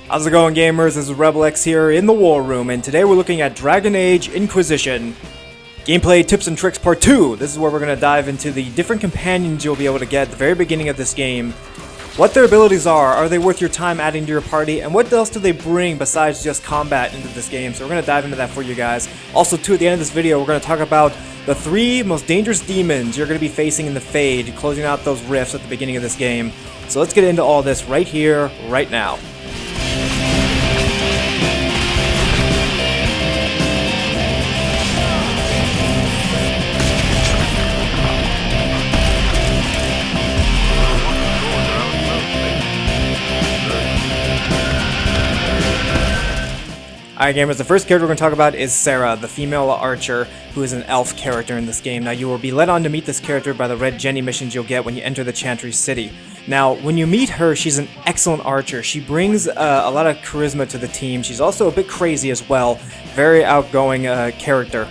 How's it going, gamers? This is RebelX here in the War Room, and today we're looking at Dragon Age Inquisition. Gameplay Tips and Tricks Part 2. This is where we're going to dive into the different companions you'll be able to get at the very beginning of this game. What their abilities are they worth your time adding to your party, and what else do they bring besides just combat into this game? So we're going to dive into that for you guys. Also, too, at the end of this video, we're going to talk about the 3 most dangerous demons you're going to be facing in the Fade, closing out those rifts at the beginning of this game. So let's get into all this right here, right now. Alright gamers, the first character we're going to talk about is Sarah, the female archer, who is an elf character in this game. Now you will be led on to meet this character by the red Jenny missions you'll get when you enter the Chantry City. Now, when you meet her, she's an excellent archer. She brings a lot of charisma to the team. She's also a bit crazy as well, very outgoing character.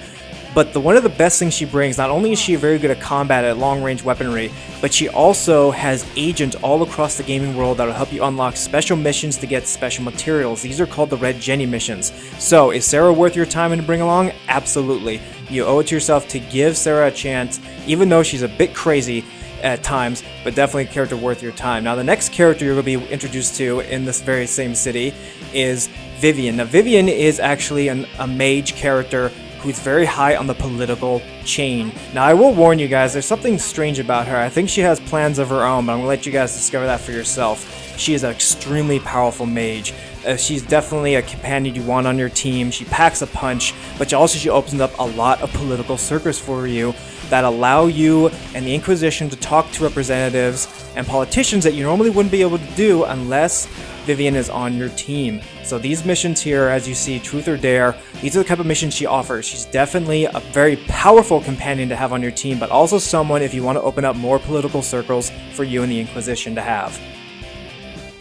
But one of the best things she brings, not only is she very good at combat at long-range weaponry, but she also has agents all across the gaming world that will help you unlock special missions to get special materials. These are called the Red Jenny missions. So, is Sarah worth your time to bring along? Absolutely. You owe it to yourself to give Sarah a chance, even though she's a bit crazy at times, but definitely a character worth your time. Now, the next character you're going to be introduced to in this very same city is Vivienne. Now, Vivienne is actually a mage character who's very high on the political chain. Now, I will warn you guys, there's something strange about her. I think she has plans of her own, but I'm going to let you guys discover that for yourself. She is an extremely powerful mage. She's definitely a companion you want on your team. She packs a punch, but also she opens up a lot of political circuits for you that allow you and the Inquisition to talk to representatives and politicians that you normally wouldn't be able to do unless Vivienne is on your team. So these missions here, as you see, Truth or Dare, these are the type of missions she offers. She's definitely a very powerful companion to have on your team, but also someone if you want to open up more political circles for you and the Inquisition to have.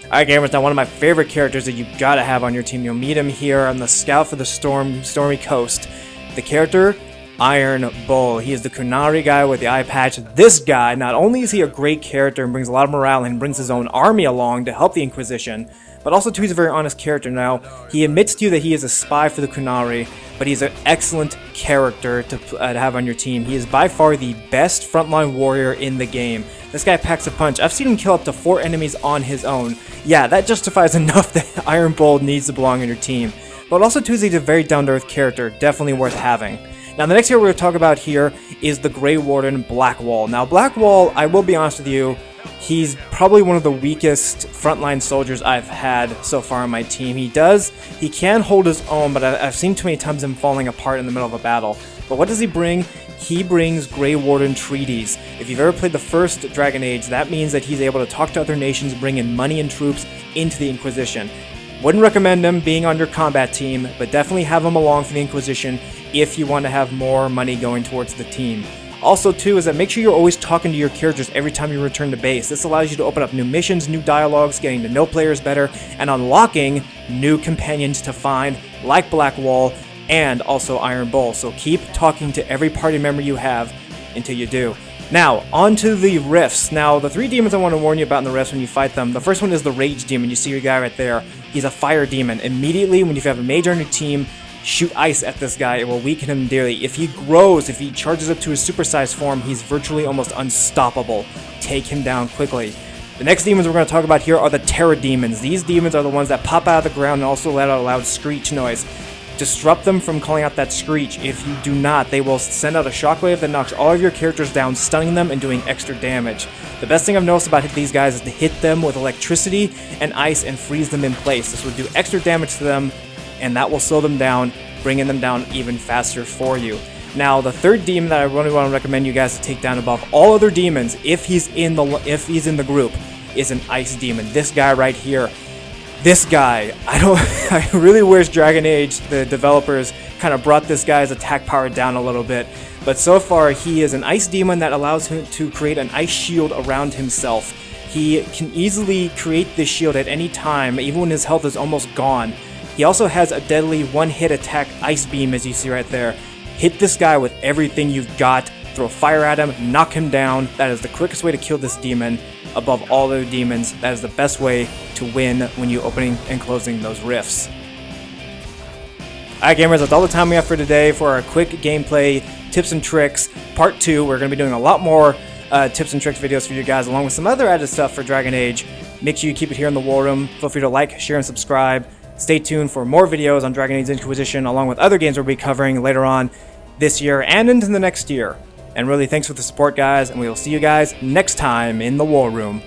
Alright gamers, now one of my favorite characters that you gotta have on your team, you'll meet him here on the Scout for the Stormy Coast. The character, Iron Bull. He is the Kunari guy with the eye patch. This guy, not only is he a great character and brings a lot of morale and brings his own army along to help the Inquisition, but also too, he's a very honest character. Now, he admits to you that he is a spy for the Kunari, but he's an excellent character to have on your team. He is by far the best frontline warrior in the game. This guy packs a punch. I've seen him kill up to 4 enemies on his own. Yeah, that justifies enough that Iron Bull needs to belong on your team. But also too, he's a very down-to-earth character, definitely worth having. Now, the next hero we're going to talk about here is the Grey Warden, Blackwall. Now, Blackwall, I will be honest with you, he's probably one of the weakest frontline soldiers I've had so far on my team. He can hold his own, but I've seen too many times him falling apart in the middle of a battle. But what does he bring? He brings Grey Warden treaties. If you've ever played the first Dragon Age, that means that he's able to talk to other nations, bring in money and troops into the Inquisition. Wouldn't recommend him being on your combat team, but definitely have him along for the Inquisition if you want to have more money going towards the team. Also too is that make sure you're always talking to your characters every time you return to base. This allows you to open up new missions, new dialogues, getting to know players better, and unlocking new companions to find, like Blackwall and also Iron Bull. So keep talking to every party member you have until you do. Now, on to the rifts. Now, the 3 demons I want to warn you about in the rifts when you fight them. The first one is the Rage Demon. You see your guy right there. He's a fire demon. Immediately, when you have a mage on your team, shoot ice at this guy. It will weaken him dearly. If he grows, if he charges up to his supersized form, he's virtually almost unstoppable. Take him down quickly. The next demons we're going to talk about here are the Terror Demons. These demons are the ones that pop out of the ground and also let out a loud screech noise. Disrupt them from calling out that screech. If you do not, they will send out a shockwave that knocks all of your characters down, stunning them and doing extra damage. The best thing I've noticed about these guys is to hit them with electricity and ice and freeze them in place. This will do extra damage to them, and that will slow them down, bringing them down even faster for you. Now, the third demon that I really want to recommend you guys to take down above all other demons, if he's in the group, is an ice demon. This guy right here. This guy, I really wish Dragon Age, the developers, kind of brought this guy's attack power down a little bit. But so far, he is an ice demon that allows him to create an ice shield around himself. He can easily create this shield at any time, even when his health is almost gone. He also has a deadly one-hit attack ice beam, as you see right there. Hit this guy with everything you've got throw fire at him, knock him down. That is the quickest way to kill this demon above all other demons. That is the best way to win when you opening and closing those rifts. Alright gamers, that's all the time we have for today for our quick gameplay tips and tricks part 2. We're going to be doing a lot more tips and tricks videos for you guys, along with some other added stuff for Dragon Age. Make sure you keep it here in the War Room. Feel free to like, share, and subscribe. Stay tuned for more videos on Dragon Age Inquisition, along with other games we'll be covering later on this year and into the next year. And really, thanks for the support, guys, and we will see you guys next time in the War Room.